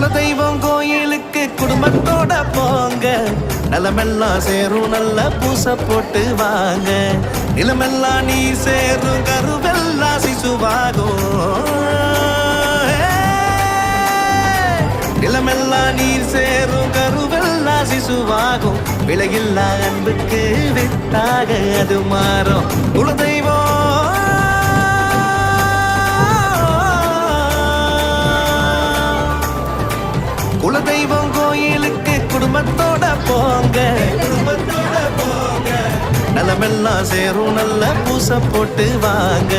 குலதெய்வம் கோயிலுக்கு குடும்பத்தோட போங்க, நலமெல்லாம் சேரும் நல்ல பூச போட்டு வாங்க. நிலமெல்லாம் நீ சேரும் கருவெல்லாம் சிசுவாகும், நிலமெல்லாம் நீர் சேரும் கருவெல்லாம் சிசுவாகும். விலையில்லா அன்புக்கு வித்தாக அது மாறும். குலதெய்வம் குலதெய்வம் கோயிலுக்கு குடும்பத்தோட போங்க, குடும்பத்தோட போங்க. நலமெல்லாம் சேரும் நல்ல பூச போட்டு வாங்க.